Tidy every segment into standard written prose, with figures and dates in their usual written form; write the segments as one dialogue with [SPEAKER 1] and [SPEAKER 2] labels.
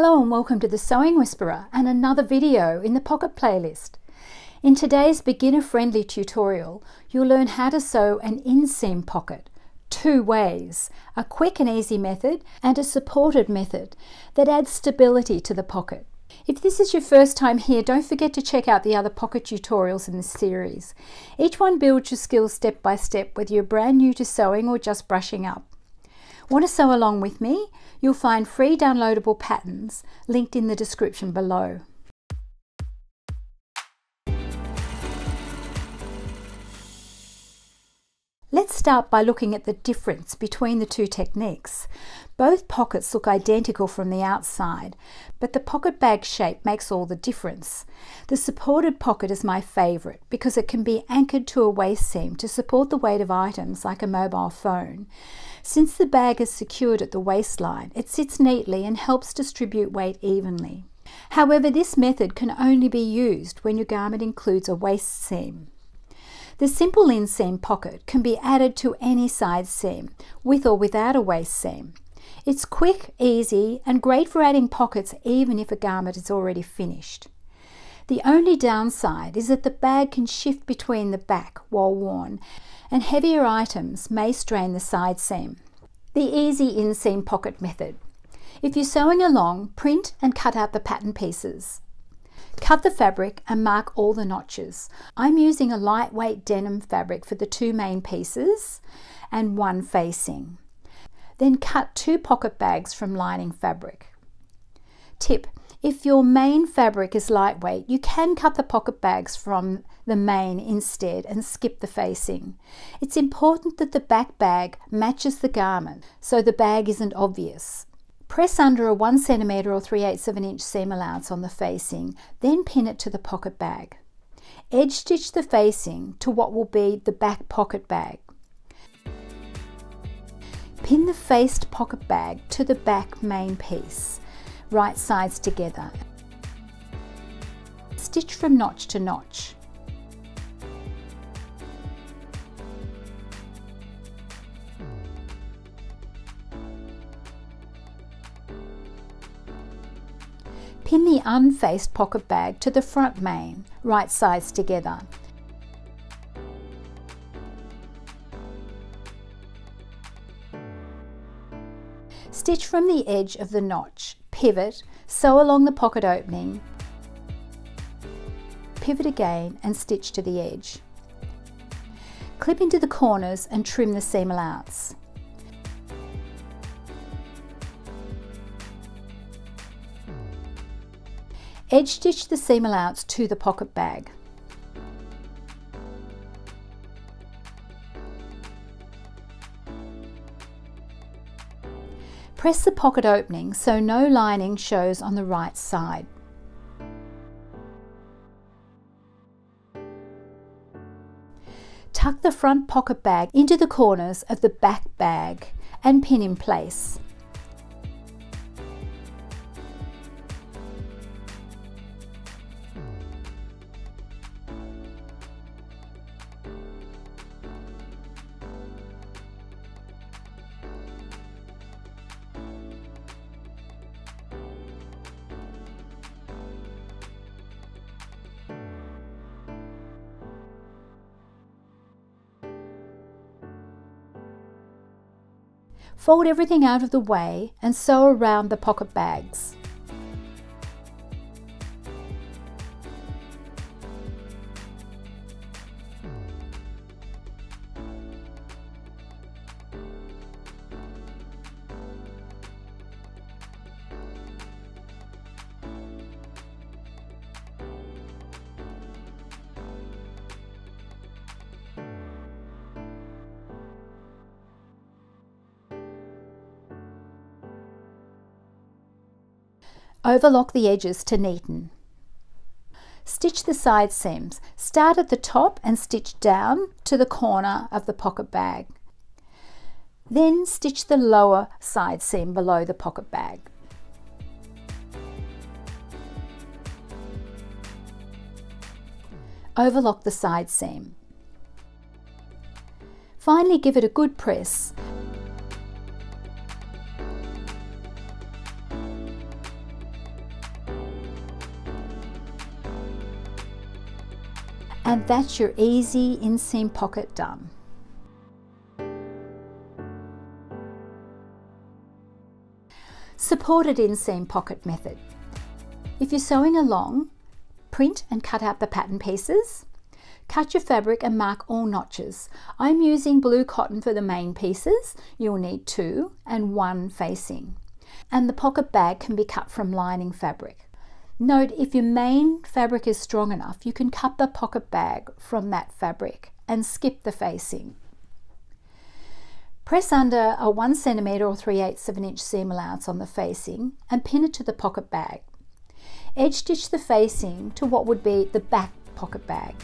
[SPEAKER 1] Hello and welcome to the Sewing Whisperer and another video in the Pocket playlist. In today's beginner-friendly tutorial, you'll learn how to sew an inseam pocket two ways, a quick and easy method and a supported method that adds stability to the pocket. If this is your first time here, don't forget to check out the other pocket tutorials in this series. Each one builds your skills step by step, whether you're brand new to sewing or just brushing up. Want to sew along with me? You'll find free downloadable patterns linked in the description below. Let's start by looking at the difference between the two techniques. Both pockets look identical from the outside, but the pocket bag shape makes all the difference. The supported pocket is my favourite because it can be anchored to a waist seam to support the weight of items like a mobile phone. Since the bag is secured at the waistline, it sits neatly and helps distribute weight evenly. However, this method can only be used when your garment includes a waist seam. The simple inseam pocket can be added to any side seam, with or without a waist seam. It's quick, easy, and great for adding pockets even if a garment is already finished. The only downside is that the bag can shift between the back while worn, and heavier items may strain the side seam. The easy inseam pocket method. If you're sewing along, print and cut out the pattern pieces. Cut the fabric and mark all the notches. I'm using a lightweight denim fabric for the two main pieces and one facing. Then cut two pocket bags from lining fabric. Tip: if your main fabric is lightweight, you can cut the pocket bags from the main instead and skip the facing. It's important that the back bag matches the garment so the bag isn't obvious. Press under a 1 cm or 3/8 of an inch seam allowance on the facing, then pin it to the pocket bag. Edge stitch the facing to what will be the back pocket bag. Pin the faced pocket bag to the back main piece, right sides together. Stitch from notch to notch. Pin the unfaced pocket bag to the front main, right sides together. Stitch from the edge of the notch, pivot, sew along the pocket opening, pivot again and stitch to the edge. Clip into the corners and trim the seam allowance. Edge stitch the seam allowance to the pocket bag. Press the pocket opening so no lining shows on the right side. Tuck the front pocket bag into the corners of the back bag and pin in place. Fold everything out of the way and sew around the pocket bags. Overlock the edges to neaten. Stitch the side seams. Start at the top and stitch down to the corner of the pocket bag. Then stitch the lower side seam below the pocket bag. Overlock the side seam. Finally, give it a good press. And that's your easy inseam pocket done. Supported inseam pocket method. If you're sewing along, print and cut out the pattern pieces. Cut your fabric and mark all notches. I'm using blue cotton for the main pieces. You'll need 2 and 1 facing. And the pocket bag can be cut from lining fabric. Note, if your main fabric is strong enough, you can cut the pocket bag from that fabric and skip the facing. Press under a 1 cm or 3/8 of an inch seam allowance on the facing and pin it to the pocket bag. Edge stitch the facing to what would be the back pocket bag.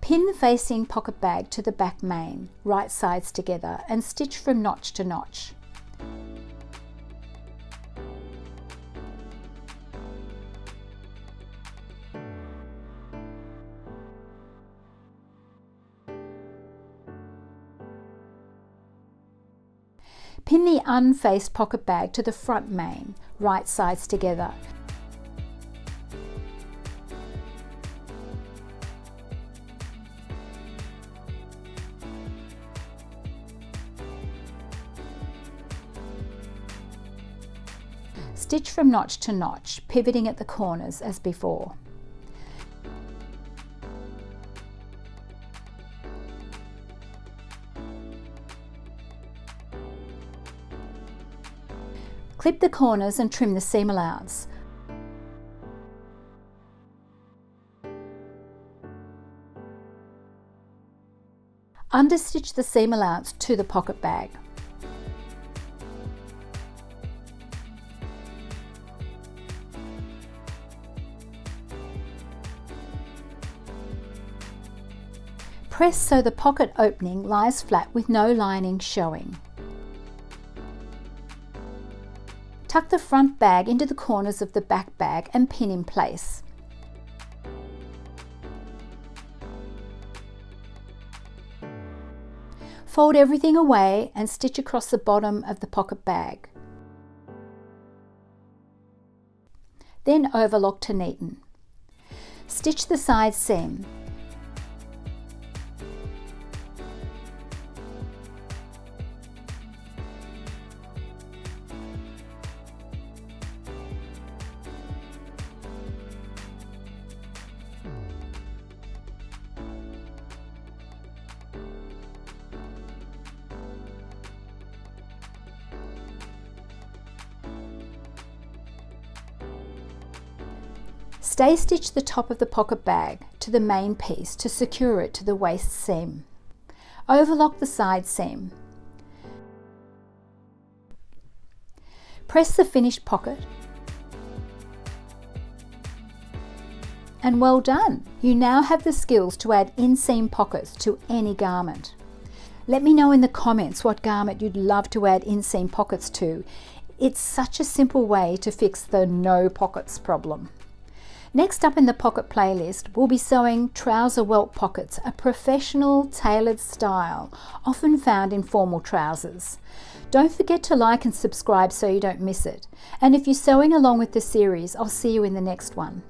[SPEAKER 1] Pin the facing pocket bag to the back main, right sides together, and stitch from notch to notch. Pin the unfaced pocket bag to the front main, right sides together. Stitch from notch to notch, pivoting at the corners as before. Clip the corners and trim the seam allowance. Understitch the seam allowance to the pocket bag. Press so the pocket opening lies flat with no lining showing. Tuck the front bag into the corners of the back bag and pin in place. Fold everything away and stitch across the bottom of the pocket bag. Then overlock to neaten. Stitch the side seam. Stay stitch the top of the pocket bag to the main piece to secure it to the waist seam. Overlock the side seam. Press the finished pocket. And well done! You now have the skills to add inseam pockets to any garment. Let me know in the comments what garment you'd love to add inseam pockets to. It's such a simple way to fix the no pockets problem. Next up in the pocket playlist, we'll be sewing trouser welt pockets, a professional tailored style, often found in formal trousers. Don't forget to like and subscribe so you don't miss it. And if you're sewing along with the series, I'll see you in the next one.